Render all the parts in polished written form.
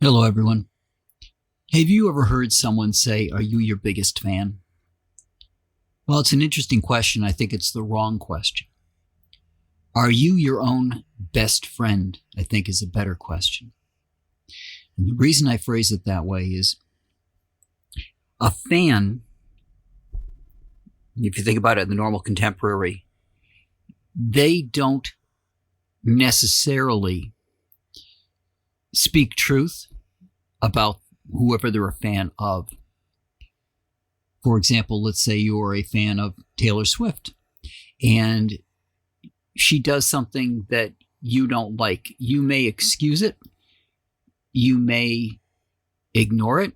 Hello, everyone. Have you ever heard someone say, "Are you your biggest fan?" Well, it's an interesting question. I think it's the wrong question. Are you your own best friend? I think is a better question. And the reason I phrase it that way is a fan, if you think about it in the normal contemporary, they don't necessarily speak truth about whoever they're a fan of. For example, let's say you're a fan of Taylor Swift and she does something that you don't like. You may excuse it, you may ignore it,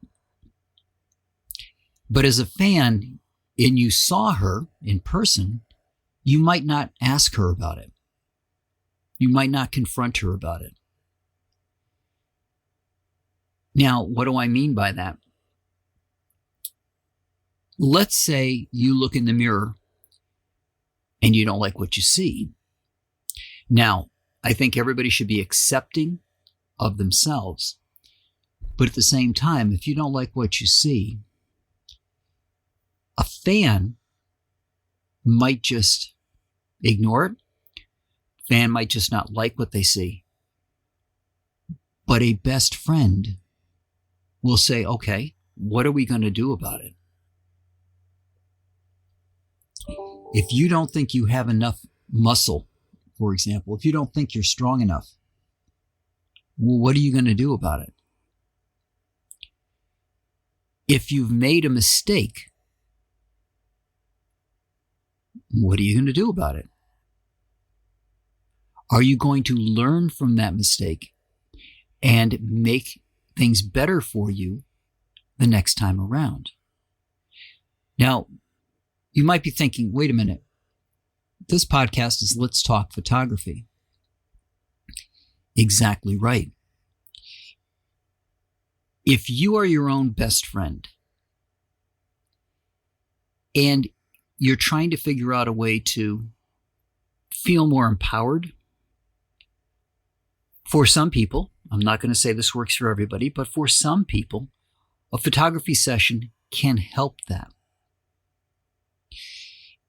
but as a fan and you saw her in person, you might not ask her about it. You might not confront her about it. Now, what do I mean by that? Let's say you look in the mirror and you don't like what you see. Now, I think everybody should be accepting of themselves. But at the same time, if you don't like what you see, a fan might just ignore it. Fan might just not like what they see. But a best friend will say, okay, what are we going to do about it? If you don't think you have enough muscle, for example, if you don't think you're strong enough, well, what are you going to do about it? If you've made a mistake, what are you going to do about it? Are you going to learn from that mistake and make things better for you the next time around? Now, you might be thinking, wait a minute, this podcast is Let's Talk Photography. Exactly right. If you are your own best friend and you're trying to figure out a way to feel more empowered, for some people, I'm not going to say this works for everybody, but for some people, a photography session can help that.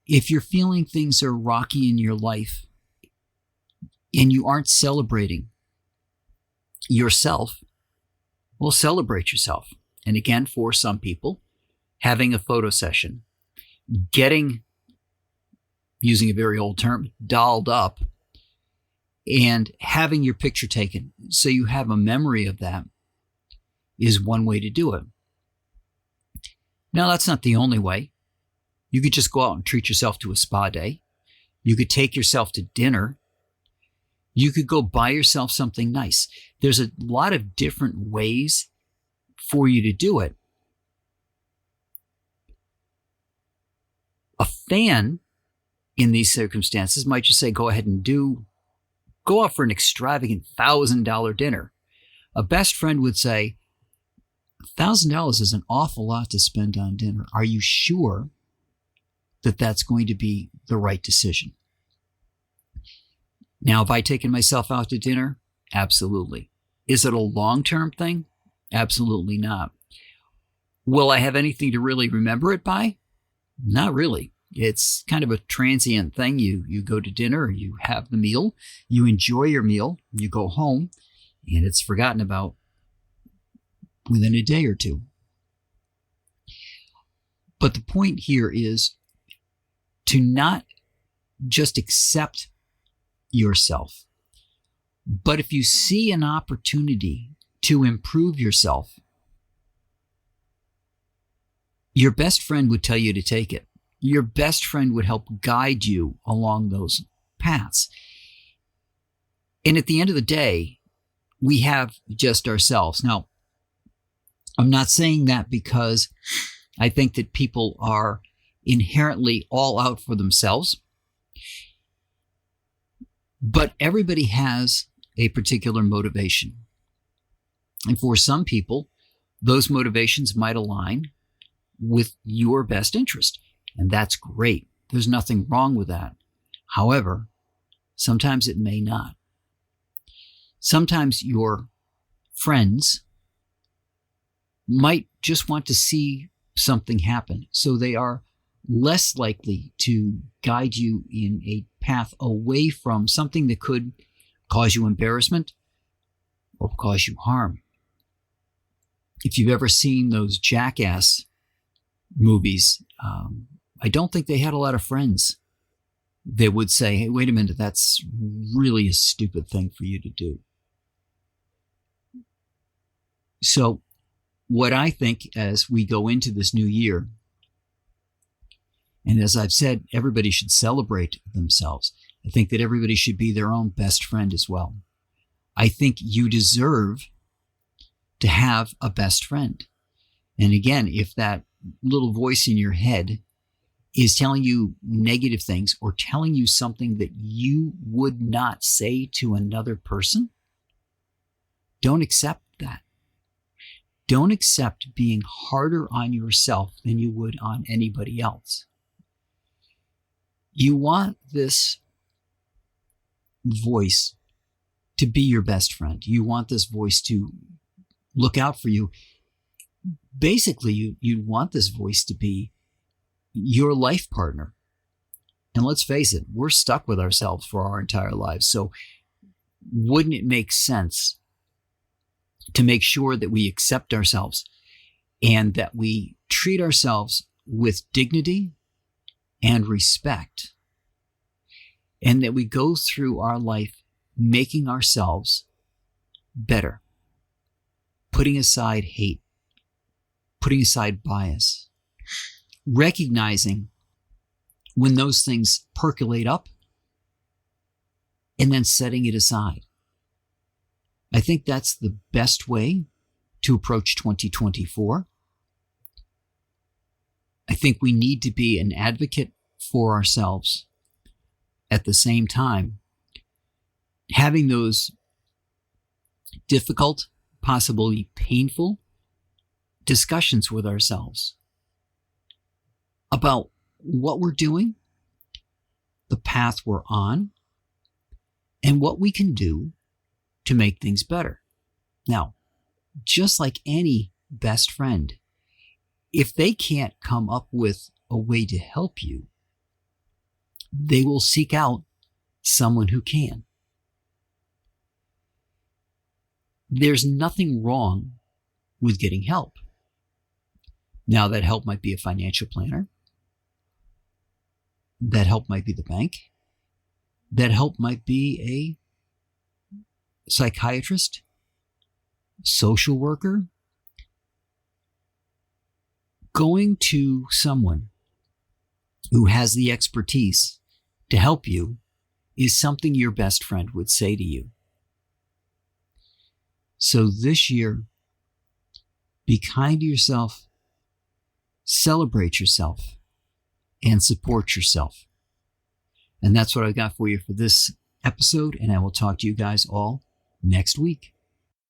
If you're feeling things are rocky in your life and you aren't celebrating yourself, well, celebrate yourself. And again, for some people, having a photo session, getting, using a very old term, dolled up, and having your picture taken so you have a memory of that is one way to do it. Now, that's not the only way. You could just go out and treat yourself to a spa day. You could take yourself to dinner. You could go buy yourself something nice. There's a lot of different ways for you to do it. A fan in these circumstances might just say, go ahead and go out for an extravagant $1,000 dinner. A best friend would say, $1,000 is an awful lot to spend on dinner. Are you sure that that's going to be the right decision? Now, have I taken myself out to dinner? Absolutely. Is it a long-term thing? Absolutely not. Will I have anything to really remember it by? Not really. It's kind of a transient thing. You go to dinner, you have the meal, you enjoy your meal, you go home, and it's forgotten about within a day or two. But the point here is to not just accept yourself, but if you see an opportunity to improve yourself, your best friend would tell you to take it. Your best friend would help guide you along those paths. And at the end of the day, we have just ourselves. Now, I'm not saying that because I think that people are inherently all out for themselves. But everybody has a particular motivation. And for some people, those motivations might align with your best interest. And that's great. There's nothing wrong with that. However, sometimes it may not. Sometimes your friends might just want to see something happen. So they are less likely to guide you in a path away from something that could cause you embarrassment or cause you harm. If you've ever seen those Jackass movies, I don't think they had a lot of friends that would say, hey, wait a minute, that's really a stupid thing for you to do. So what I think as we go into this new year, and as I've said, everybody should celebrate themselves. I think that everybody should be their own best friend as well. I think you deserve to have a best friend. And again, if that little voice in your head is telling you negative things or telling you something that you would not say to another person, don't accept that. Don't accept being harder on yourself than you would on anybody else. You want this voice to be your best friend. You want this voice to look out for you. Basically, you want this voice to be your life partner. And let's face it, we're stuck with ourselves for our entire lives. So wouldn't it make sense to make sure that we accept ourselves and that we treat ourselves with dignity and respect, and that we go through our life making ourselves better, putting aside hate, putting aside bias, recognizing when those things percolate up and then setting it aside. I think that's the best way to approach 2024. I think we need to be an advocate for ourselves. At the same time, having those difficult, possibly painful discussions with ourselves about what we're doing, the path we're on, and what we can do to make things better. Now, just like any best friend, if they can't come up with a way to help you, they will seek out someone who can. There's nothing wrong with getting help. Now, that help might be a financial planner. That help might be the bank. That help might be a psychiatrist, social worker. Going to someone who has the expertise to help you is something your best friend would say to you. So this year, be kind to yourself, celebrate yourself, and support yourself. And that's what I got for you for this episode, and I will talk to you guys all next week.